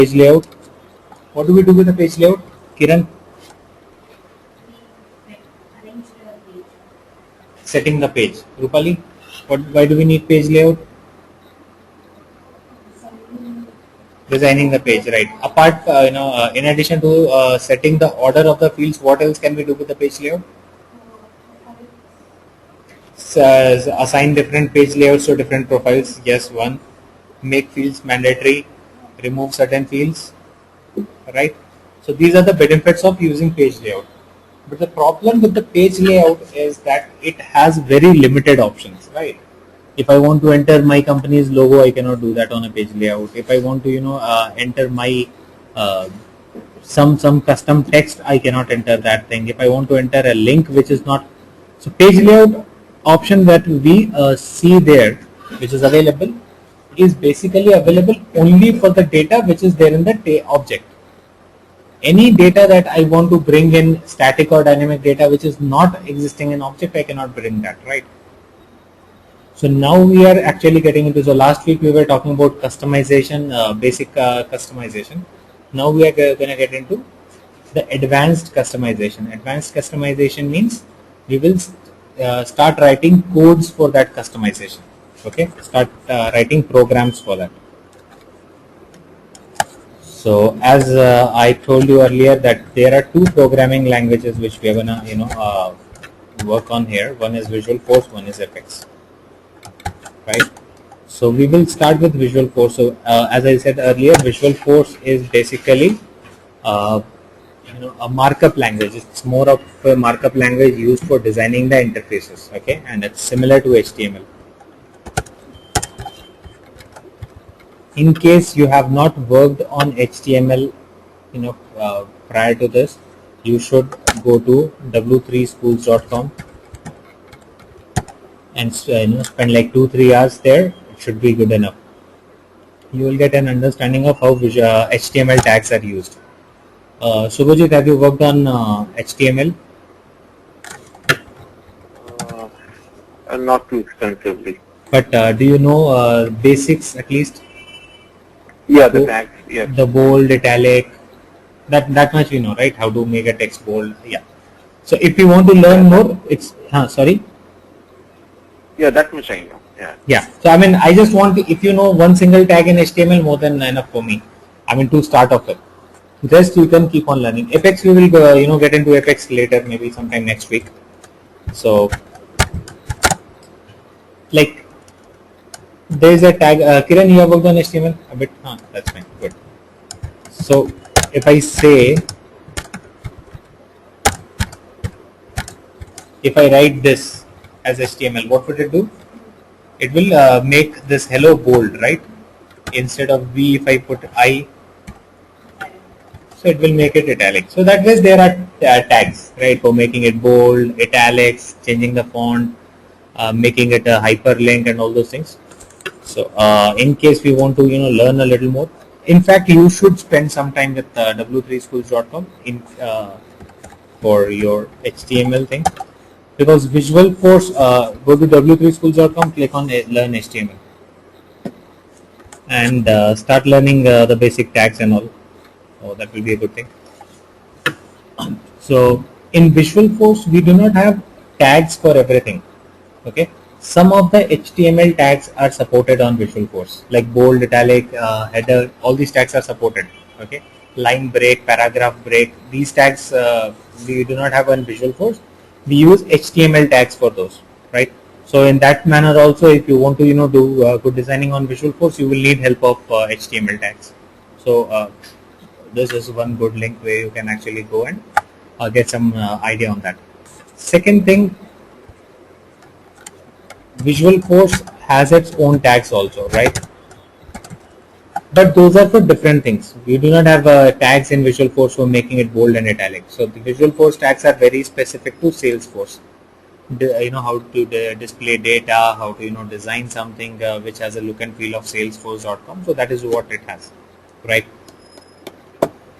page layout. What do we do with the page layout, Kiran? Setting the page. Rupali, why do we need page layout? Designing the page, right? Apart, in addition to setting the order of the fields, what else can we do with the page layout? Assign different page layouts to different profiles. Yes, one. Make fields mandatory. Remove certain fields. Right. So these are the benefits of using page layout. But the problem with the page layout is that it has very limited options, right? If I want to enter my company's logo, I cannot do that on a page layout. If I want to, enter my uh, some custom text, I cannot enter that thing. If I want to enter a link which is not, so page layout option that we see there, which is available, is basically available only for the data which is there in the object. Any data that I want to bring in, static or dynamic data which is not existing in object, I cannot bring that, right? So now we are actually getting into, so last week we were talking about customization, basic customization. Now we are going to get into the advanced customization. Advanced customization means we will start writing codes for that customization. Okay, start writing programs for that. So as I told you earlier that there are two programming languages which we are gonna work on here. One is Visualforce, one is Apex. Right. So we will start with Visualforce. So as I said earlier, Visualforce is basically a markup language. It's more of a markup language used for designing the interfaces. Okay, and it's similar to HTML. In case you have not worked on HTML, prior to this, you should go to w3schools.com and spend like 2-3 hours there. It should be good enough. You will get an understanding of how HTML tags are used. Subhajit, have you worked on HTML? Not too extensively. But do you know basics at least? Yeah, the tags. Yeah. The bold, italic. That much you know, right? How to make a text bold. Yeah. So if you want to learn more, it's sorry. Yeah, that much I know. Yeah. Yeah. So I mean, I just want if you know one single tag in HTML, more than enough for me. I mean, to start off with. Rest you can keep on learning. Apex we will get into Apex later, maybe sometime next week. So like there's a tag. Kiran, you have worked on HTML a bit. That's fine. Good. So if I say, if I write this as HTML, what would it do? It will make this hello bold, right? Instead of V, if I put I, so it will make it italic. So that way there are tags, right, for making it bold, italics, changing the font, making it a hyperlink and all those things. So in case we want to learn a little more, in fact you should spend some time with w3schools.com for your HTML thing, because Visualforce, go to w3schools.com, click on learn HTML and start learning the basic tags and all. Oh, that will be a good thing. So in Visualforce we do not have tags for everything. Okay, some of the HTML tags are supported on Visualforce, like bold, italic, header. All these tags are supported. Okay, line break, paragraph break. These tags we do not have on Visualforce. We use HTML tags for those, right? So in that manner also, if you want to do good designing on Visualforce, you will need help of HTML tags. So this is one good link where you can actually go and get some idea on that. Second thing, Visualforce has its own tags also, right? But those are for different things. We do not have tags in Visualforce for making it bold and italic. So the Visualforce tags are very specific to Salesforce. How to display data, how to design something which has a look and feel of Salesforce.com. So that is what it has, right?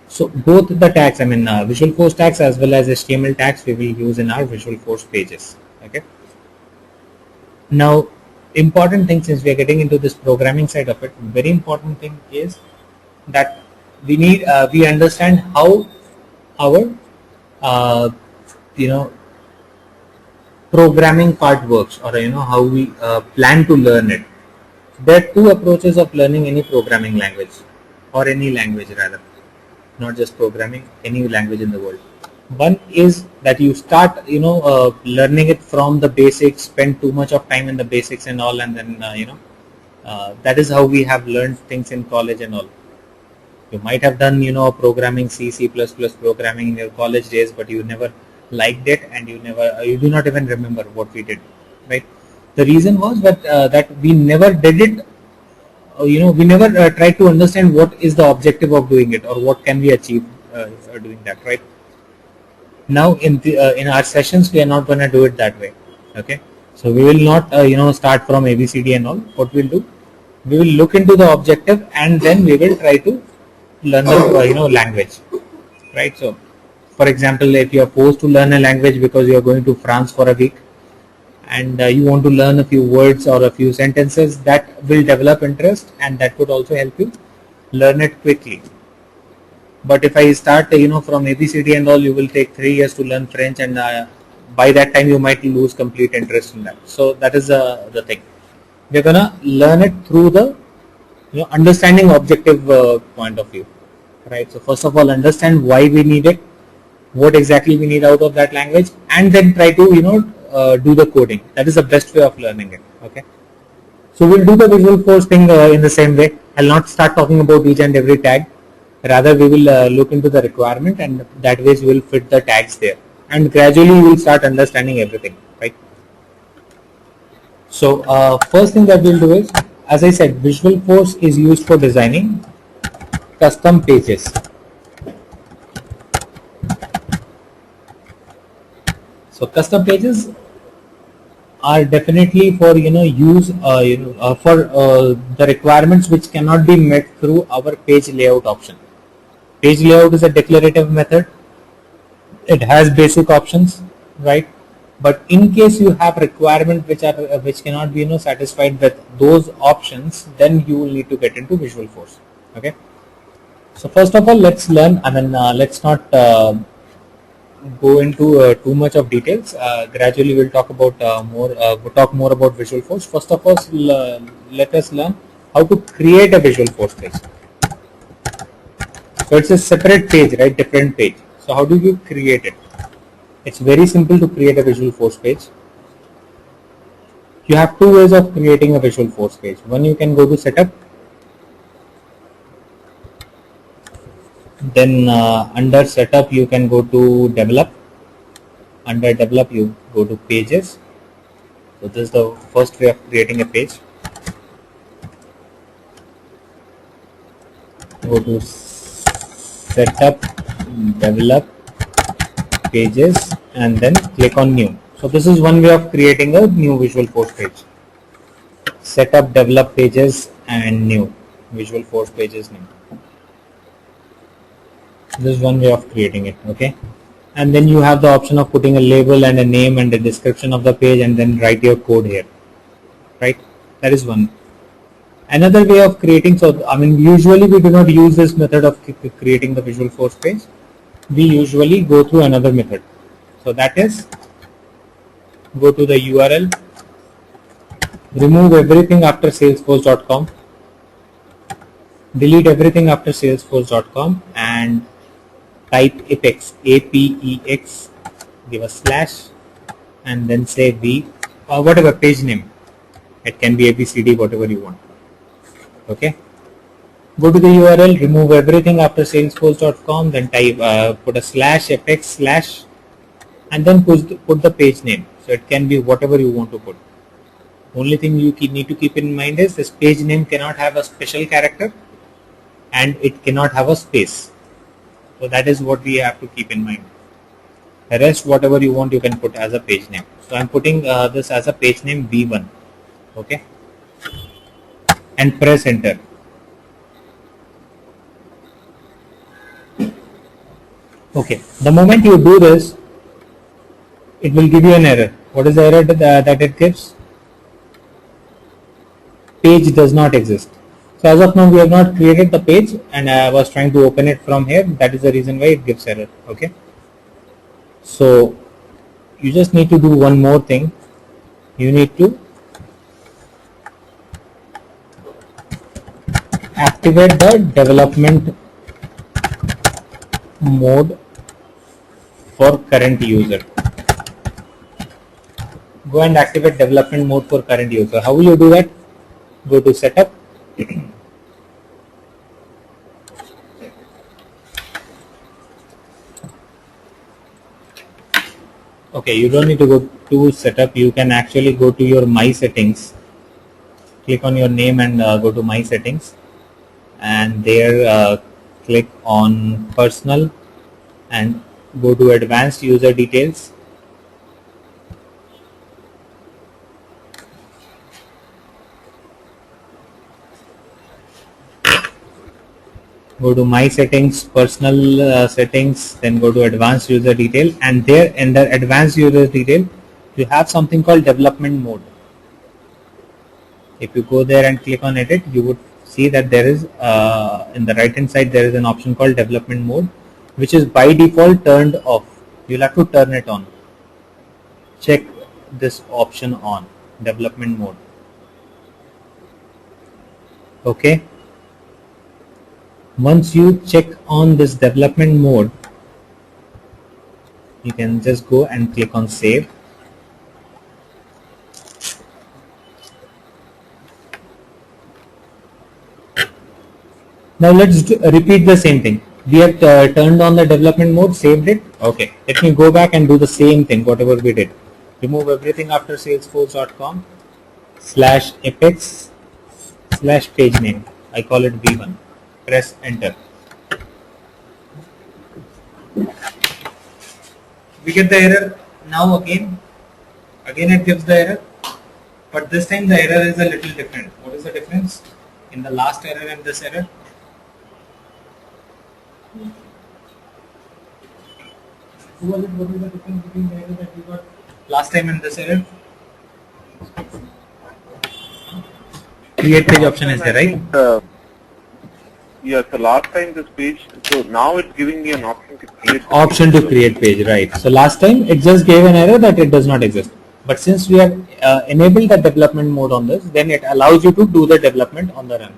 So both the tags, I mean Visualforce tags as well as HTML tags, we will use in our Visualforce pages. Okay. Now, important thing, since we are getting into this programming side of it, very important thing is that we understand how our programming part works, or how we plan to learn it. There are two approaches of learning any programming language, or any language rather, not just programming, any language in the world. One is that you start learning it from the basics, spend too much of time in the basics and all, and then that is how we have learned things in college and all. You might have done programming, C++ programming in your college days, but you never liked it, and you do not even remember what we did, right? The reason was that we never did it. We never tried to understand what is the objective of doing it, or what can we achieve doing that, right? Now in our sessions we are not going to do it that way. Okay, so we will not start from ABCD and all. What we'll do, we will look into the objective, and then we will try to learn the language, right? So for example, if you are forced to learn a language because you are going to France for a week, and you want to learn a few words or a few sentences, that will develop interest, and that would also help you learn it quickly. But if I start from ABCD and all, you will take 3 years to learn French, and by that time you might lose complete interest in that. So that is the thing. We're gonna learn it through the understanding objective point of view, right? So first of all, understand why we need it, what exactly we need out of that language, and then try to do the coding. That is the best way of learning it. Okay, so we'll do the Visualforce thing in the same way. I'll not start talking about each and every tag. Rather, we will look into the requirement, and that way we will fit the tags there, and gradually we will start understanding everything, right? So first thing that we'll do is, as I said, Visualforce is used for designing custom pages. So custom pages are definitely for use for the requirements which cannot be met through our page layout option. Page layout is a declarative method. It has basic options, right? But in case you have requirements which cannot be satisfied with those options, then you will need to get into Visualforce. Okay. So first of all, let's learn. Let's not go into too much of details. Gradually, we'll talk about talk more about Visualforce. First of all, let us learn how to create a Visualforce page. So it's a separate page, right? Different page. So how do you create it? It's very simple to create a Visualforce page. You have two ways of creating a Visualforce page. One, you can go to setup. Then under setup you can go to develop. Under develop you go to pages. So this is the first way of creating a page. Go to setup, develop, pages, and then click on new. So this is one way of creating a new Visualforce page. Setup, develop, pages, and new. Visualforce pages name. This is one way of creating it. Okay, and then you have the option of putting a label and a name and a description of the page, and then write your code here, right? That is one. Another way of creating, so usually we do not use this method of creating the Visualforce page. We usually go through another method. So that is, go to the URL, remove everything after salesforce.com, delete everything after salesforce.com, and type apex, APEX, give a slash, and then say v, or whatever page name. It can be ABCD, whatever you want. Okay. Go to the URL, remove everything after salesforce.com, then type put a slash apex slash, and then put the page name. So it can be whatever you want to put. Only thing you need to keep in mind is this page name cannot have a special character, and it cannot have a space. So that is what we have to keep in mind. The rest, whatever you want, you can put as a page name. So I'm putting this as a page name V1. Okay, and press enter. Okay, the moment you do this, it will give you an error. What is the error that it gives? Page does not exist. So as of now, we have not created the page, and I was trying to open it from here. That is the reason why it gives error. Okay. So you just need to do one more thing. You need to activate the development mode for current user. Go and activate development mode for current user. How will you do that? Go to setup. Okay, you don't need to go to setup. You can actually go to your my settings. Click on your name and go to my settings, and there click on personal and go to advanced user details. Go to my settings, personal settings, then go to advanced user detail, and there under advanced user detail you have something called development mode. If you go there and click on edit, you would see that there is in the right hand side there is an option called development mode, which is by default turned off. You'll have to turn it on. Check this option on, development mode. Okay. Once you check on this development mode, you can just go and click on save. Now let's repeat the same thing. We have turned on the development mode, saved it. Okay, let me go back and do the same thing, whatever we did. Remove everything after salesforce.com/apex/page name. I call it V1. Press enter. We get the error now again. Again it gives the error, but this time the error is a little different. What is the difference in the last error and this error? What is the difference between the error that we got last time and this error? Create page option is there, right? Yeah, so last time this page, so now it's giving me an option to create. Option to create page, right. So last time it just gave an error that it does not exist. But since we have enabled the development mode on this, then it allows you to do the development on the run,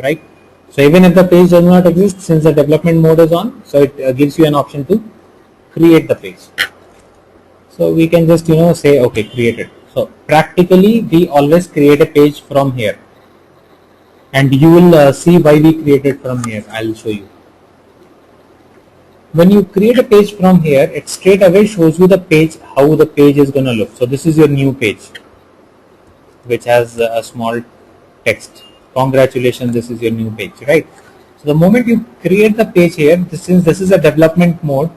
right? So even if the page does not exist, since the development mode is on, so it gives you an option to create the page. So we can just say okay, create it. So practically we always create a page from here, and you will see why we created from here. I'll show you. When you create a page from here, it straight away shows you the page, how the page is going to look. So this is your new page, which has a small text. Congratulations, this is your new page, right? So the moment you create the page here, since this is a development mode,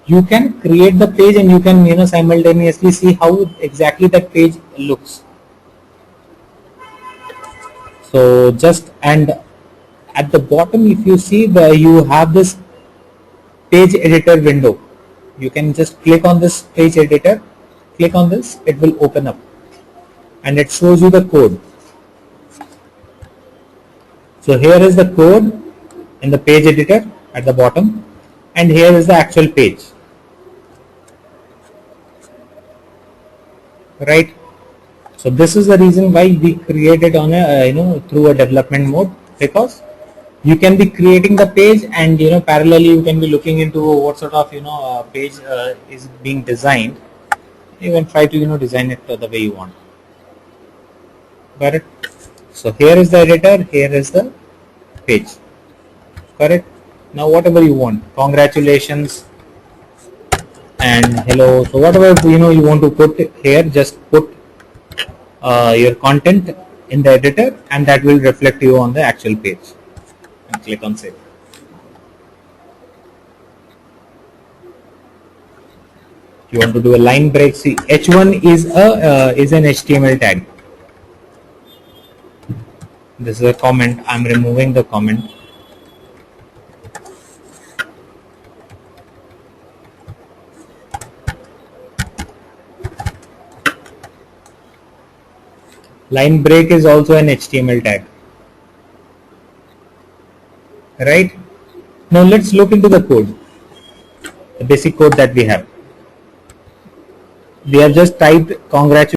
you can create the page and you can simultaneously see how exactly that page looks. So just, and at the bottom, if you see, you have this page editor window. You can just click on this page editor, click on this, it will open up and it shows you the code. So here is the code in the page editor at the bottom, and here is the actual page, right? So this is the reason why we created on a through a development mode, because you can be creating the page and parallelly you can be looking into what sort of page is being designed. You can try to design it the way you want. Got it? So here is the editor, here is the page. Correct? Now whatever you want, congratulations and hello. So whatever you want to put here, just put your content in the editor, and that will reflect you on the actual page. And click on save. You want to do a line break. See, H1 is an HTML tag. This is a comment. I'm removing the comment. Line break is also an HTML tag. right? Now let's look into the code, the basic code that we have. We have just typed congratulations